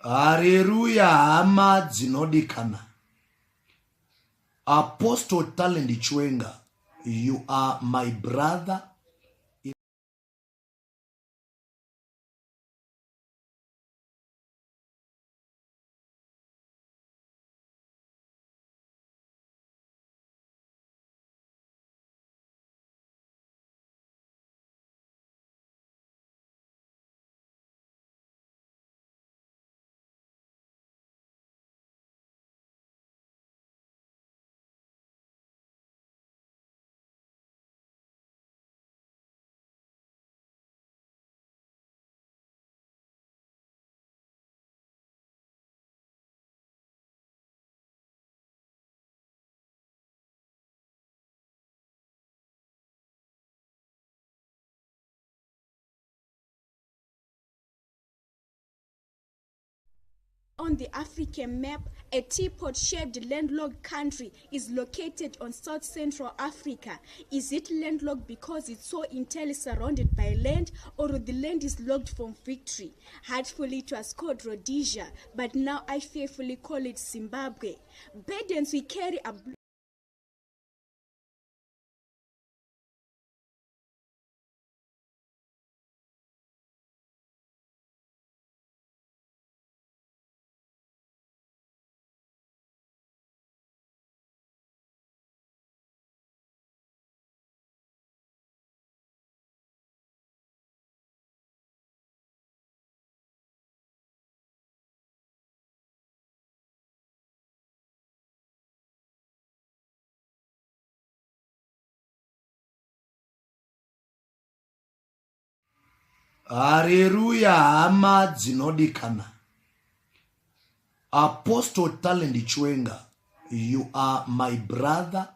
Hallelujah, hama dzinodikana. Apostle Talent Chwenga, you are my brother. On the African map, a teapot-shaped landlocked country is located on South Central Africa. Is it landlocked because it's so entirely surrounded by land, or the land is locked from victory? Heartfully it was called Rhodesia, but now I fearfully call it Zimbabwe. Burdens we carry are Hallelujah, hama dzinodikana. Apostle Talent Chwenga, you are my brother